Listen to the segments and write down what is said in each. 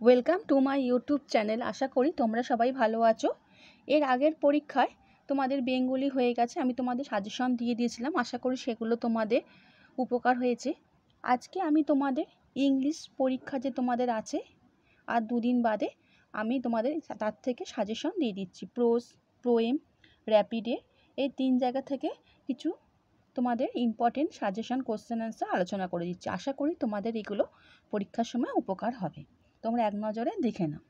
Welcome to my YouTube channel. আশা করি তোমরা সবাই ভালো আছো। এর আগের পরীক্ষায় তোমাদের বেঙ্গলি হয়ে গেছে, আমি তোমাদের সাজেশন দিয়ে দিয়েছিলাম। আশা করি সেগুলো তোমাদের উপকার হয়েছে। আজকে আমি তোমাদের ইংলিশ পরীক্ষা যে তোমাদের আছে আর দুদিন বাদে, আমি তোমাদের তার থেকে সাজেশন দিয়ে দিচ্ছি। প্রোজ, পোয়েম, র্যাপিডে এই 3 জায়গা থেকে কিছু তোমাদের ইম্পর্টেন্ট সাজেশন, কোশ্চেন অ্যান্সার আলোচনা করে দিচ্ছি। আশা করি তোমাদের এগুলো পরীক্ষার সময় উপকার হবে। তোমরা এক নজরে দেখে নাও।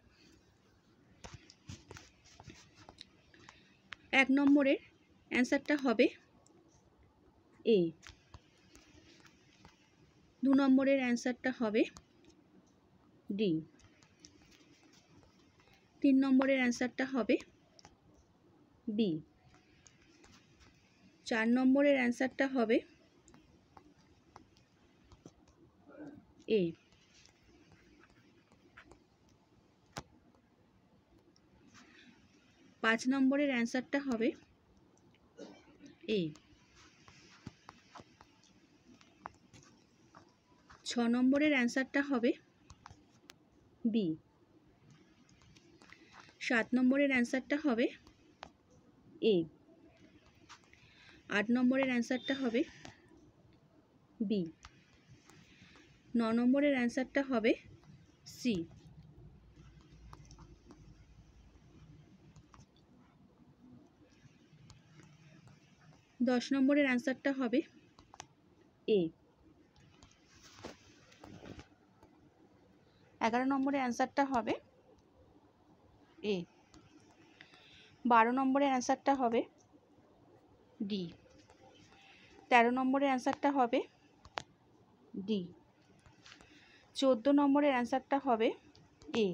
1 নম্বরের অ্যান্সারটা হবে এ। 2 নম্বরের অ্যান্সারটা হবে ডি। 3 নম্বরের অ্যান্সারটা হবে বি। 4 নম্বরের অ্যান্সারটা হবে এ। 5 নম্বরের অ্যান্সারটা হবে এ। 6 নম্বরের অ্যান্সারটা হবে বি। 7 নম্বরের অ্যান্সারটা হবে এ। 8 নম্বরের অ্যান্সারটা হবে বি। 9 নম্বরের অ্যান্সারটা হবে সি। 10 নম্বরের অ্যান্সারটা হবে এ। 11 নম্বরের অ্যান্সারটা হবে এ। 12 নম্বরের অ্যান্সারটা হবে ডি। 13 নম্বরের অ্যান্সারটা হবে ডি। 14 নম্বরের অ্যান্সারটা হবে এ।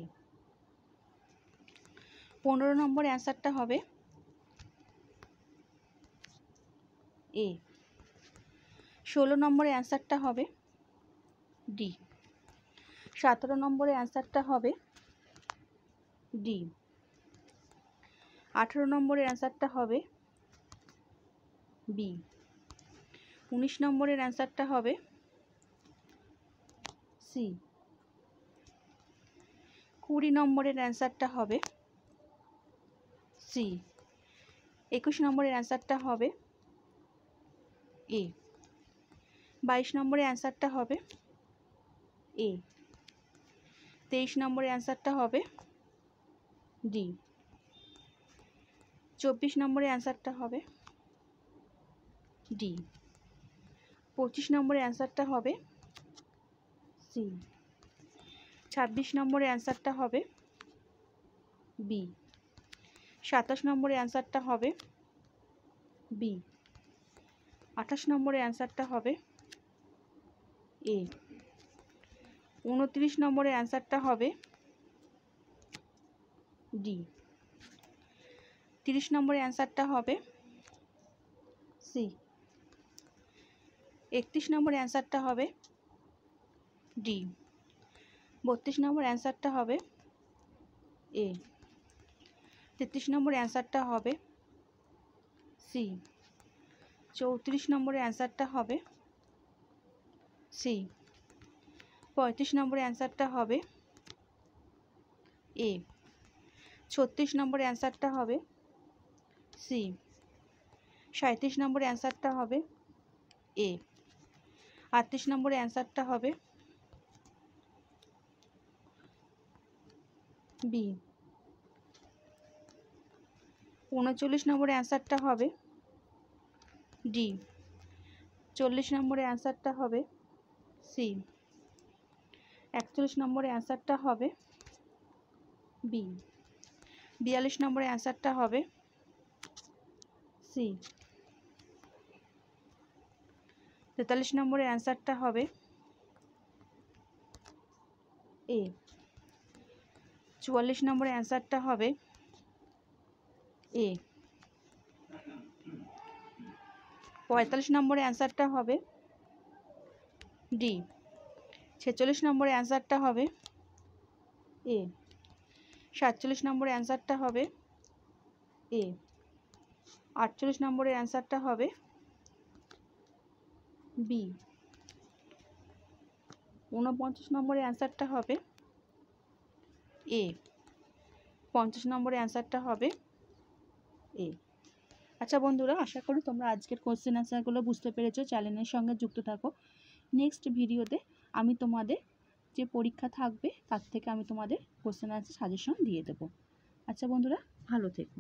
15 নম্বরের অ্যান্সারটা হবে এ। 16 নম্বরের অ্যান্সারটা হবে ডি। 17 নম্বরের অ্যান্সারটা হবে ডি। 18 নম্বরের অ্যান্সারটা হবে বি। 19 নম্বরের অ্যান্সারটা হবে সি। 20 নম্বরের অ্যান্সারটা হবে সি। 21 নম্বরের অ্যান্সারটা হবে এ। 22 নম্বরের অ্যান্সারটা হবে এ। 23 নম্বরের অ্যান্সারটা হবে ডি। 24 নম্বরের অ্যান্সারটা হবে ডি। 25 নম্বরের অ্যান্সারটা হবে সি। 26 নম্বরের অ্যান্সারটা হবে বি। 27 নম্বরের অ্যান্সারটা হবে বি। 28 নম্বরের অ্যান্সারটা হবে এ। 29 নম্বরের অ্যান্সারটা হবে ডি। 30 নম্বরের অ্যান্সারটা হবে সি। 31 নম্বরের অ্যান্সারটা হবে ডি। 32 নম্বরের অ্যান্সারটা হবে এ। 33 নম্বরের অ্যান্সারটা হবে সি। 34 নম্বরের অ্যান্সারটা হবে সি। 35 নম্বরের অ্যান্সারটা হবে এ। 36 নম্বরের অ্যান্সারটা হবে সি। 37 নম্বরের অ্যান্সারটা হবে এ। 38 নম্বরের অ্যান্সারটা হবে বি। 39 নম্বরের অ্যান্সারটা হবে ডি। 40 নম্বরের অ্যান্সারটা হবে সি। 41 নম্বরের অ্যান্সারটা হবে বি। 42 নম্বরের অ্যান্সারটা হবে সি। 43 নম্বরের অ্যান্সারটা হবে এ। 44 নম্বরের অ্যান্সারটা হবে এ। 45 নম্বরের অ্যান্সারটা হবে ডি। 46 নম্বরের অ্যান্সারটা হবে এ। 47 নম্বরের অ্যান্সারটা হবে এ। 48 নম্বরের অ্যান্সারটা হবে বি। 49 নম্বরের অ্যান্সারটা হবে এ। 50 নম্বরের অ্যান্সারটা হবে এ। আচ্ছা বন্ধুরা, আশা করি তোমরা আজকের কোশ্চেন অ্যান্সারগুলো বুঝতে পেরেছো। চ্যানেলের সঙ্গে যুক্ত থাকো। নেক্সট ভিডিওতে আমি তোমাদের যে পরীক্ষা থাকবে তার থেকে আমি তোমাদের কোশ্চেন অ্যান্সার সাজেশন দিয়ে দেবো। আচ্ছা বন্ধুরা, ভালো থেকো।